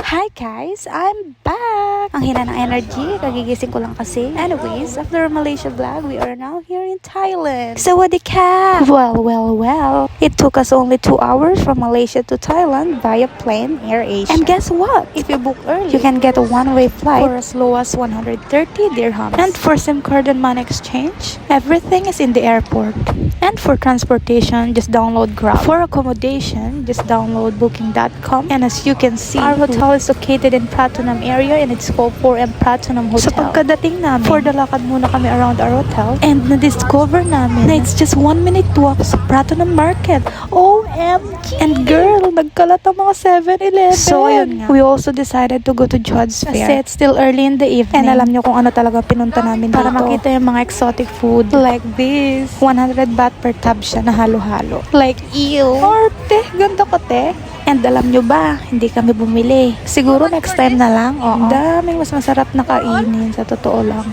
Hi guys! I'm back! Ang hina ng energy, kagigising ko lang kasi. Anyways, after a Malaysia vlog, we are now here in Thailand. Sawadee ka! Well. It took us only 2 hours from Malaysia to Thailand via plane AirAsia. And guess what? If you book early, you can get a one-way flight for as low as 130 dirhams. And for SIM card and money exchange, everything is in the airport. And for transportation, just download Grab. For accommodation, just download booking.com. And as you can see, our hotel is located in Pratunam area and it's called 4M Pratunam Hotel. So pagkadating namin, for the lakad muna kami around our hotel and na-discover namin na it's just 1 minute walk sa Pratunam Market. OMG! And girl, nagkalat ang mga 7-Eleven. So ayun nga, we also decided to go to George's Fair. Kasi it's still early in the evening. And alam nyo kung ano talaga pinunta namin para dito. Makita yung mga exotic food. Like this. 100 baht per tab siya na halo-halo. Like, ew! Arte! Ganda ko, te! And alam nyo ba, hindi kami bumili. Siguro next time na lang. Oo. Daming mas masarap na kainin, sa totoo lang.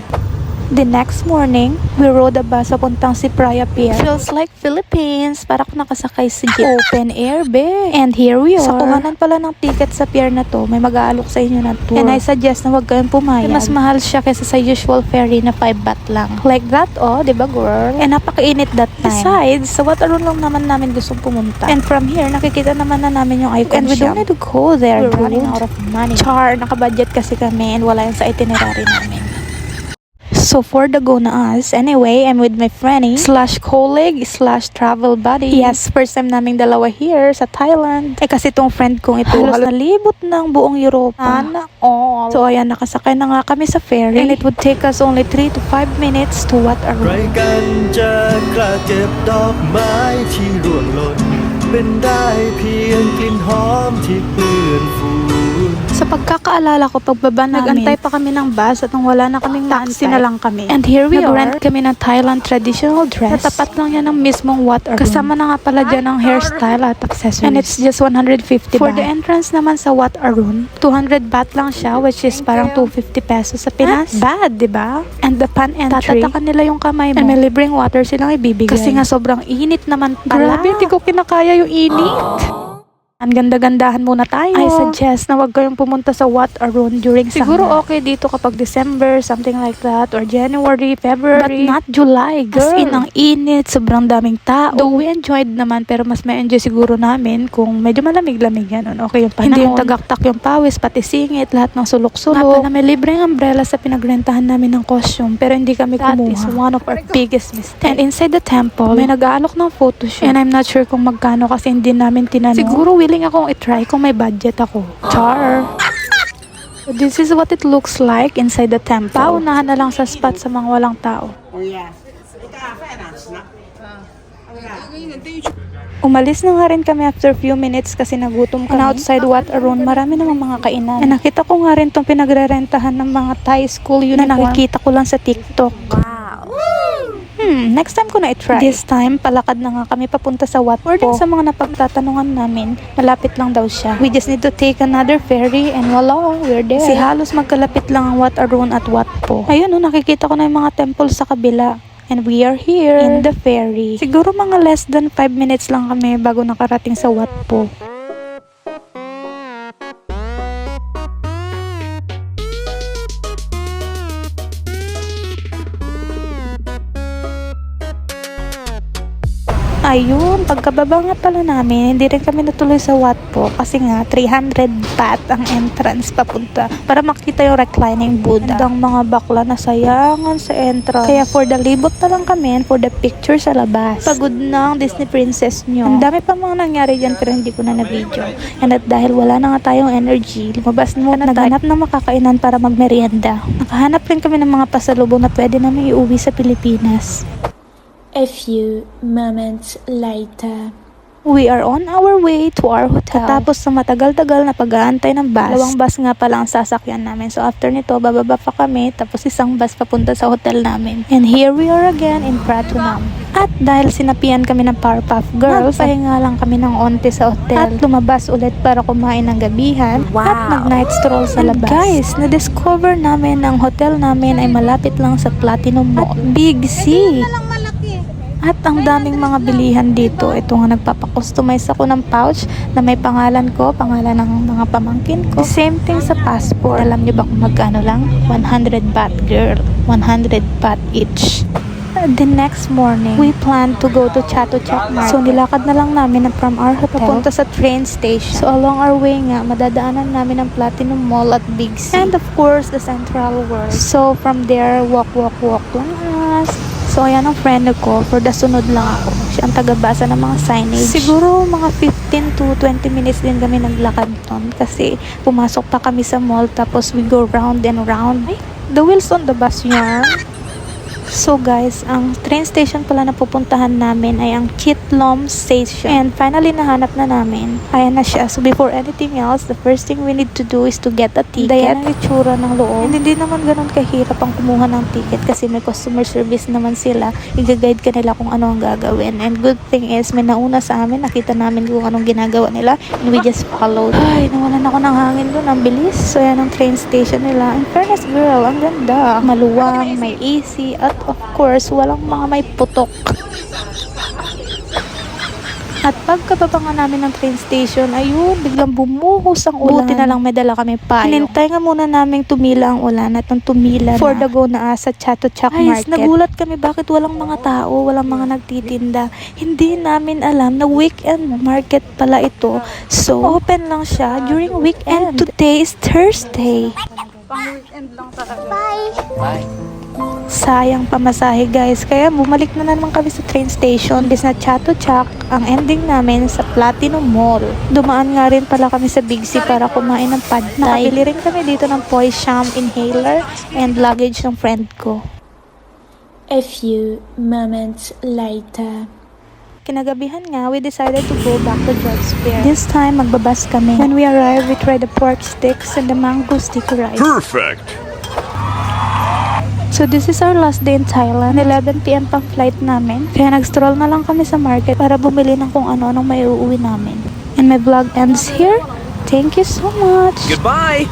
The next morning, we rode a bus papuntang Sipraya Pier. Feels like Philippines. Parang nakasakay sa jeep. Open air, be. And here we are. Sa kuhanan pala ng ticket sa pier na to, may mag-aalok sa inyo ng tour. And I suggest na huwag kayong pumayag. Mas mahal siya kaysa sa usual ferry na 5 baht lang. Like that, oh, di ba girl? And napakainit that time. Besides, sa Wataron lang naman namin gustong pumunta. And from here, nakikita naman na namin yung Icon. And we don't need to go there. We're running out of money. Char, nakabudget kasi kami and wala yung sa itinerary namin. So for the go na us, anyway, I'm with my friend / colleague / travel buddy. Yes, first time naming dalawa here sa Thailand. Kasi tong friend kong ito, halos nalibot ng buong Europa. Sana all. So ayan, nakasakay na nga kami sa ferry. And it would take us only 3 to 5 minutes to Wataron. ใครกันจะกล้าเก็บดอกไม้ที่ร่วงหล่นเป็นได้เพียงกลิ่นหอมที่เปื้อนฝุ่น Sa pagkakaalala ko, pagbaba namin, nagantay pa kami ng bus at nang wala na kaming taxi na lang kami. And here we are. Kami ng Thailand traditional dress. Natapat lang yan ng mismong Wataron. Kasama na nga pala dyan ng hairstyle at accessories. And it's just 150 baht. For the entrance naman sa Wataron, 200 baht lang siya, which is parang 250 pesos sa Pinas. Bad, di ba? And the pan entry, tatatakan nila yung kamay mo. And may libreng water silang ibibigay. Kasi nga sobrang init naman pala. Grabe, di ko kinakaya yung init. Ang ganda-gandahan muna tayo. I suggest na wag kayong pumunta sa Wataron during summer. Siguro okay dito kapag December, something like that, or January, February. But not July, girl. As in, ang init, sobrang daming tao. Though we enjoyed naman, pero mas may enjoy siguro namin kung medyo malamig-lamig yan. Okay yung panahon. Hindi yung tagaktak yung pawis, pati singit, lahat ng sulok-sulok. Na may libreng umbrella sa pinagrentahan namin ng costume, pero hindi kami kumuha. That is one of our biggest mistakes. And inside the temple, may nag-aalok ng photoshoot. And I'm not sure kung magkano kasi hindi namin tinanong. Siguro willing akong i-try kung may budget ako. Char! So this is what it looks like inside the temple. Paunahan na lang sa spot sa mga walang tao. Umalis na nga rin kami after few minutes kasi nagutom kami. And outside Wataron, marami namang mga kainan. And nakita ko nga rin itong pinagrerentahan ng mga Thai school uniform na nakikita ko lang sa TikTok. Next time ko na i-try. This time, palakad na nga kami papunta sa Watpo. Or din sa mga napagtatanungan namin, malapit lang daw siya. We just need to take another ferry and voila, we're there. Si halos magkalapit lang ang Wataron at Watpo. Ayun, nakikita ko na yung mga temple sa kabila. And we are here in the ferry. Siguro mga less than 5 minutes lang kami bago nakarating sa Watpo. Ayun, pagkababa nga pala namin, hindi rin kami natuloy sa Watpo kasi nga 300 baht ang entrance papunta para makita yung reclining Buddha. And ang mga bakla na sayangan sa entrance. Kaya for the libot na lang kami and for the picture sa labas. Pagod na ang Disney princess nyo. Ang dami pa mga nangyari dyan pero hindi ko na na-video. And at dahil wala na nga tayong energy, lumabas muna naghanap ng makakainan para magmerienda. Nakahanap rin kami ng mga pasalubong na pwede namin iuwi sa Pilipinas. A few moments later. We are on our way to our hotel. Tapos sa matagal-tagal na pag-aantay ng bus. 2 bus nga pala ang sasakyan namin. So after nito, bababa pa kami. Tapos 1 bus papunta sa hotel namin. And here we are again in Pratunam. At dahil sinapian kami ng Powerpuff Girls, pahinga lang kami ng onte sa hotel. At lumabas ulit para kumain ng gabihan. At mag-night stroll sa labas. And guys, na-discover namin ang hotel namin ay malapit lang sa Platinum Mall. Big C! At ang daming mga bilihan dito. Ito nga, nagpapakustomize ako ng pouch na may pangalan ko, pangalan ng mga pamangkin ko. Same thing sa passport. Alam niyo ba kung magkano lang? 100 baht, girl. 100 baht each. The next morning, we planned to go to Chatuchak Market. So, nilakad na lang namin from our hotel papunta sa train station. So, along our way nga, madadaanan namin ang Platinum Mall at Big C. And of course, the Central World. So, from there, walk lang us. So, ayan ang friend ko. For the sunod lang ako. Siya ang tagabasa ng mga signage. Siguro mga 15 to 20 minutes din kami naglakad nun. Kasi pumasok pa kami sa mall. Tapos we go round and round. Ay, the wheels on the bus yarn. So guys, ang train station pala na pupuntahan namin ay ang Chitlom Station. And finally, nahanap na namin. Ayan na siya. So before anything else, the first thing we need to do is to get a ticket. Ayan ang itsura ng loob. And hindi naman ganun kahirap ang kumuha ng ticket kasi may customer service naman sila. I-guide ka nila kung ano ang gagawin. And good thing is, may nauna sa amin. Nakita namin kung anong ginagawa nila. And we just followed. Ay, nawalan ako ng hangin doon. Ang bilis. So ayan ang train station nila. In fairness, girl, ang ganda. Maluwang, may AC, at of course, walang mga may putok. At pagkababa nga namin ng train station, ayun, biglang bumuhos ang ulan. Buti na lang may dala kami payong. Hinintay nga muna namin tumila ang ulan at nung tumila for the go na sa Chatuchak Market. Nagulat kami bakit walang mga tao, walang mga nagtitinda. Hindi namin alam na weekend market pala ito. So, open lang siya during weekend. And today is Thursday. Sayang pamasahe guys, kaya bumalik na naman kami sa train station. Bis na Chatuchak, ang ending namin sa Platinum Mall. Dumaan nga rin pala kami sa Big C para kumain ng pad thai. Nakabili rin kami dito ng Poi Sham inhaler and luggage ng friend ko. A few moments later. Kinagabihan nga, we decided to go back to George's Fair. This time, magbabas kami. When we arrived, we tried the pork sticks and the mango sticky rice. Perfect! So this is our last day in Thailand. 11 PM pang flight namin. Kaya nag-stroll na lang kami sa market para bumili ng kung ano-anong may uuwi namin. And my vlog ends here. Thank you so much. Goodbye!